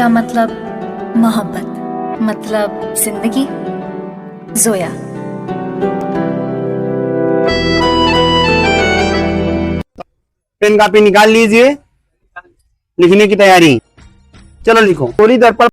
जिसका मतलब मोहब्बत, मतलब जिंदगी। जोया। पेन कापी निकाल लीजिए, लिखने की तैयारी। चलो लिखो। गोली दर्पण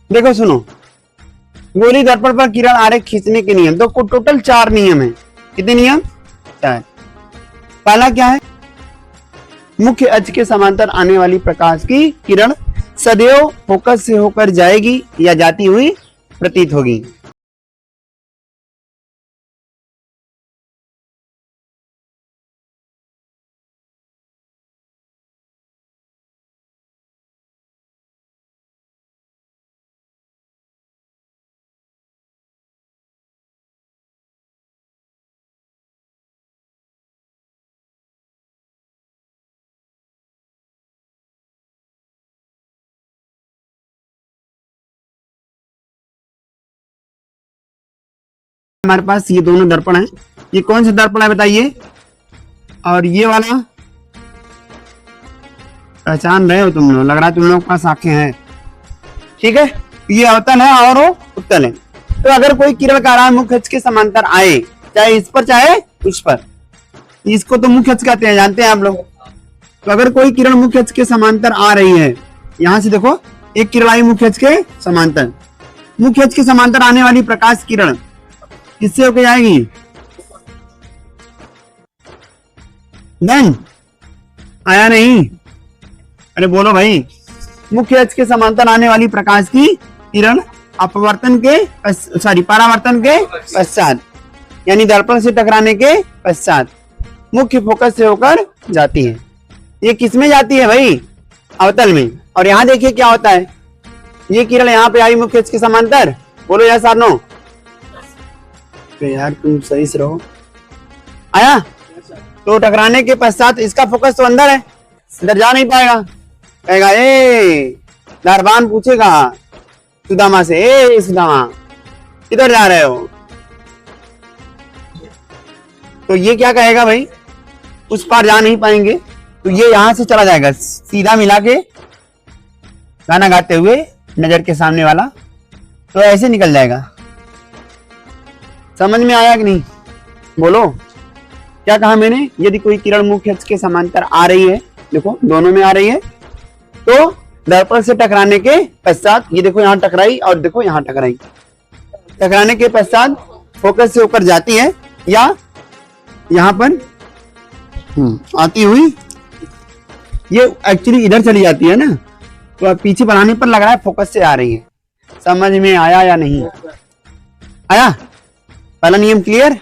देखो, सुनो। गोली दर्पण पर किरण आरेख खींचने के नियम। तो टोटल 4 नियम है। कितने नियम? 4। पहला क्या है? मुख्य अक्ष के समांतर आने वाली प्रकाश की किरण सदैव फोकस से होकर जाएगी या जाती हुई प्रतीत होगी। हमारे पास ये दोनों दर्पण हैं। ये कौन सा दर्पण है बताइए? और ये वाला पहचान रहे हो तुम लोग? लग रहा है तुम लोग के पास आंखें हैं। ठीक है, ये अवतल है और वो उत्तल है। तो अगर कोई किरण का आराम मुख्य अक्ष के समांतर आए, चाहे इस पर चाहे उस पर, इसको तो मुख्य अक्ष कहते हैं, जानते हैं आप लोग। तो अगर कोई किरण मुख्य अक्ष के समांतर आ रही है, यहां से देखो, एक किरण आई मुख्य अक्ष के समांतर। मुख्य अक्ष के समांतर आने वाली प्रकाश किरण किससे होकर जाएगी? देन आया नहीं? अरे बोलो भाई। मुख्य अक्ष के समांतर आने वाली प्रकाश की किरण अपवर्तन के परावर्तन के पश्चात, यानी दर्पण से टकराने के पश्चात मुख्य फोकस से होकर जाती है। ये किस में जाती है भाई? अवतल में। और यहां देखिए क्या होता है। ये किरण यहाँ पे आई मुख्य अक्ष के समांतर। बोलो यस और नो। यार तुम सही से रहो। आया? तो टकराने के पश्चात इसका फोकस तो अंदर है, इधर जा नहीं पाएगा। कहेगा ए, दरबान पूछेगा सुदामा से, ए सुदामा किधर जा रहे हो? तो ये क्या कहेगा भाई? उस पार जा नहीं पाएंगे, तो ये यहां से चला जाएगा सीधा मिला के, गाना गाते हुए नजर के सामने वाला, तो ऐसे निकल जाएगा। समझ में आया कि नहीं? बोलो क्या कहा मैंने? यदि कोई किरण मुख्य अक्ष के समांतर आ रही है, देखो दोनों में आ रही है, तो दर्पण से टकराने के पश्चात, ये देखो यहां टकराई और देखो यहां टकराई, टकराने के पश्चात फोकस से होकर जाती है या यहां पर आती हुई, ये एक्चुअली इधर चली जाती है ना, तो अब पीछे बनाने पर लग रहा है फोकस से आ रही है। समझ में आया या नहीं आया? पहला नियम क्लियर?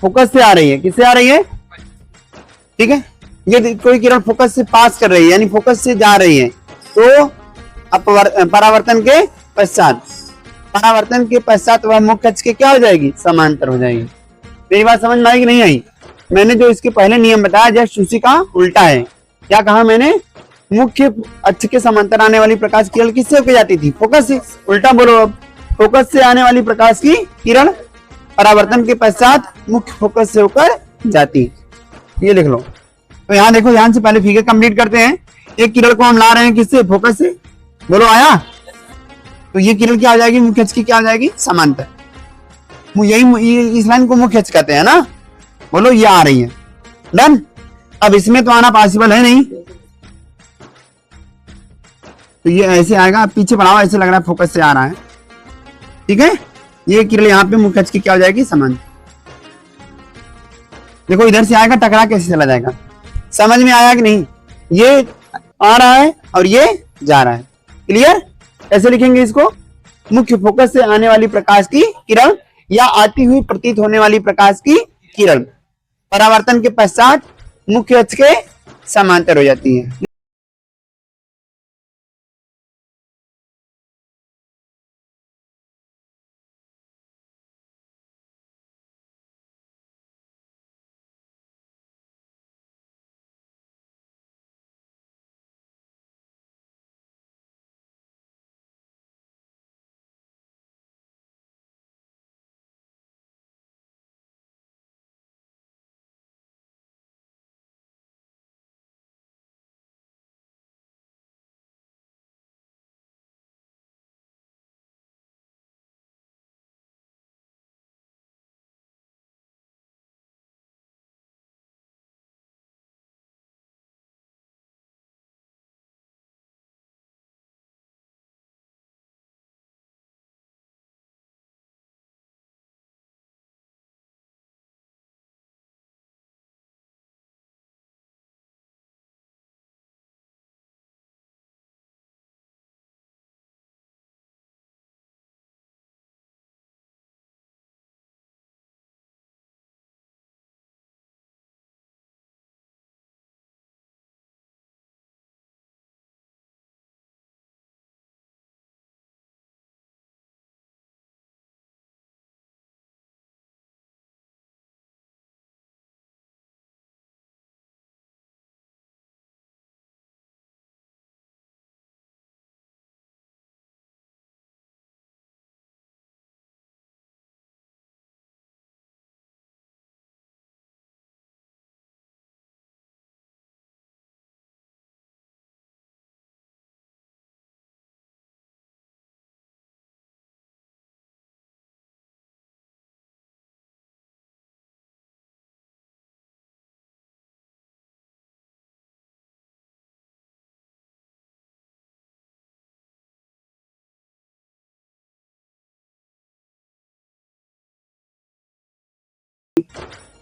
फोकस से आ रही है, किससे आ रही है, ठीक है। ये कोई किरण फोकस से पास कर रही है, यानी फोकस से जा रही है, तो परावर्तन के पश्चात, परावर्तन के पश्चात वह मुख्य अक्ष के क्या हो जाएगी, समांतर हो जाएगी। मेरी बात समझ में आई कि नहीं आई? मैंने जो इसके पहले नियम बताया जस्ट उसी का उल्टा है। क्या कहा मैंने, मुख्य अक्ष के समांतर आने वाली प्रकाश किरण किससे होकर जाती थी, फोकस से। उल्टा बोलो अब, फोकस से आने वाली प्रकाश की किरण परावर्तन के पश्चात मुख्य फोकस से होकर जाती है। ये लिख लो। तो यहाँ देखो, ध्यान से पहले फिगर कंप्लीट करते हैं। एक किरण को हम ला रहे हैं किससे, फोकस से, बोलो आया। तो ये किरण क्या आ जाएगी, मुख्य अक्ष की क्या आ जाएगी, समांतर। यही इस लाइन को मुख्य अक्ष कहते हैं ना, बोलो ये आ रही है, डन। अब इसमें तो आना पॉसिबल है नहीं, तो ये ऐसे आएगा, पीछे बढ़ाओ, ऐसे लग रहा है फोकस से आ रहा है, ठीक है। ये किरण यहाँ पे मुख्य अक्ष की क्या हो जाएगी, समांतर। देखो इधर से आएगा, टकरा कैसे चला जाएगा, समझ में आया कि नहीं। ये आ रहा है और ये जा रहा है, क्लियर। कैसे लिखेंगे इसको, मुख्य फोकस से आने वाली प्रकाश की किरण या आती हुई प्रतीत होने वाली प्रकाश की किरण परावर्तन के पश्चात मुख्य अक्ष के समांतर हो जाती है।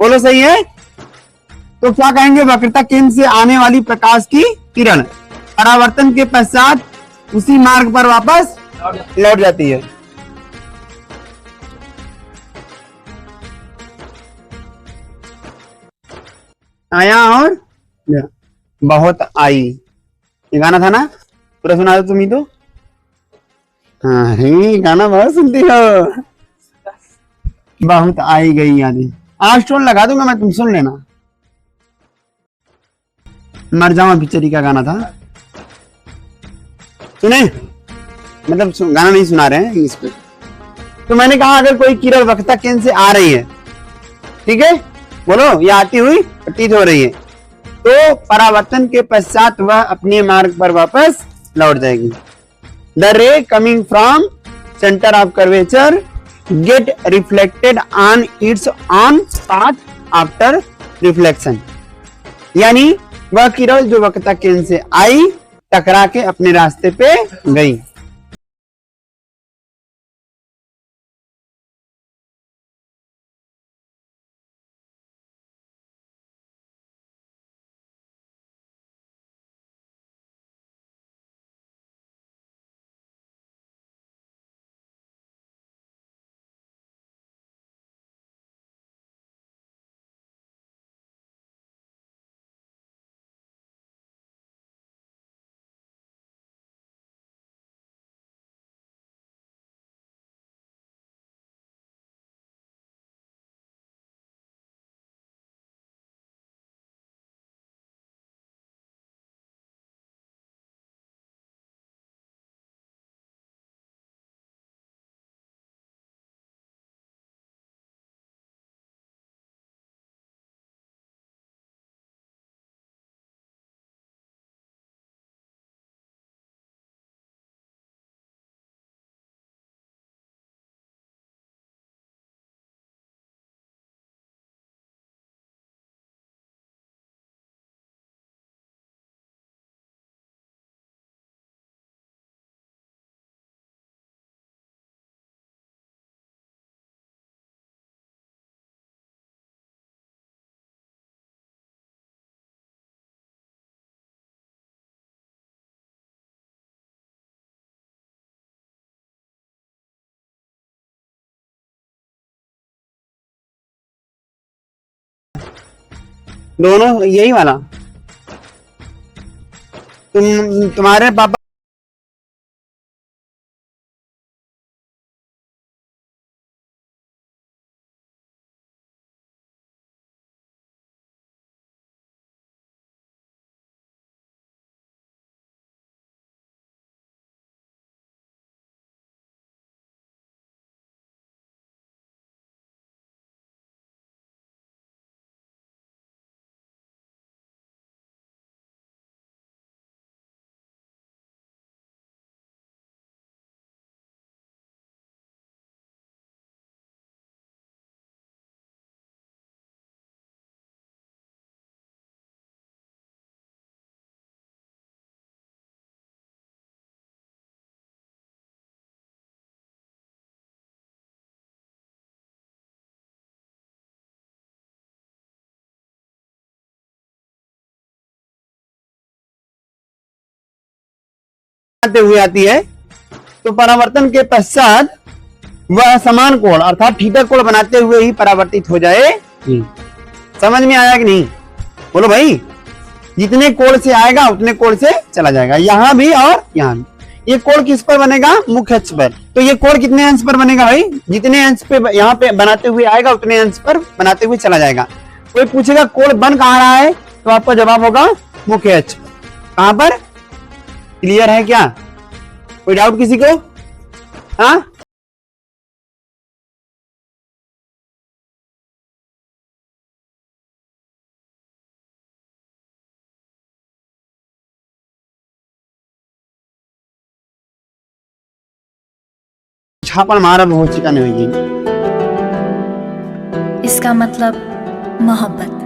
बोलो सही है। तो क्या कहेंगे, वक्रता केंद्र से आने वाली प्रकाश की किरण परावर्तन के पश्चात उसी मार्ग पर वापस लौट जाती है। आया और बहुत आई, ये गाना था ना, पूरा सुना दो तुम ही तो। हाँ गाना बहुत सुनती हो। बहुत आई गई यादें, आज टोन लगा दूंगा मैं, तुम सुन लेना। मर जाऊं पिक्चर का गाना था, सुने, मतलब गाना नहीं सुना रहे हैं इस पे। तो मैंने कहा अगर कोई किरण वक्रता केंद्र से आ रही है, ठीक है, बोलो ये आती हुई प्रतीत हो रही है, तो परावर्तन के पश्चात वह अपने मार्ग पर वापस लौट जाएगी। The ray coming from centre of curvature gate reflected on it's on path after reflection, यानी वह किरण जो वक्रता केंद्र से आई टकरा के अपने रास्ते पे गई। दोनों यही वाला। तुम्हारे पापा बनाते हुए आती है, तो परावर्तन के पश्चात वह समान कोण अर्थात थीटा कोण बनाते हुए ही परावर्तित हो जाएगी। समझ में आया कि नहीं? बोलो भाई। जितने कोण से आएगा उतने कोण से चला जाएगा, यहां भी और यहां भी। ये कोण किस पर बनेगा? मुख्य अक्ष पर। तो ये कोण कितने अंश पर बनेगा भाई? जितने अंश पे यहाँ पे बनाते हुए आएगा उतने अंश पर बनाते हुए चला जाएगा। कोई पूछेगा कोण बन कहाँ रहा है, तो आपका जवाब होगा मुख्य अक्ष पर। कहां पर? क्लियर है क्या? कोई डाउट किसी को? हाँ, छापड़ मारा बहुत चिका नहीं होगी। इसका मतलब मोहब्बत।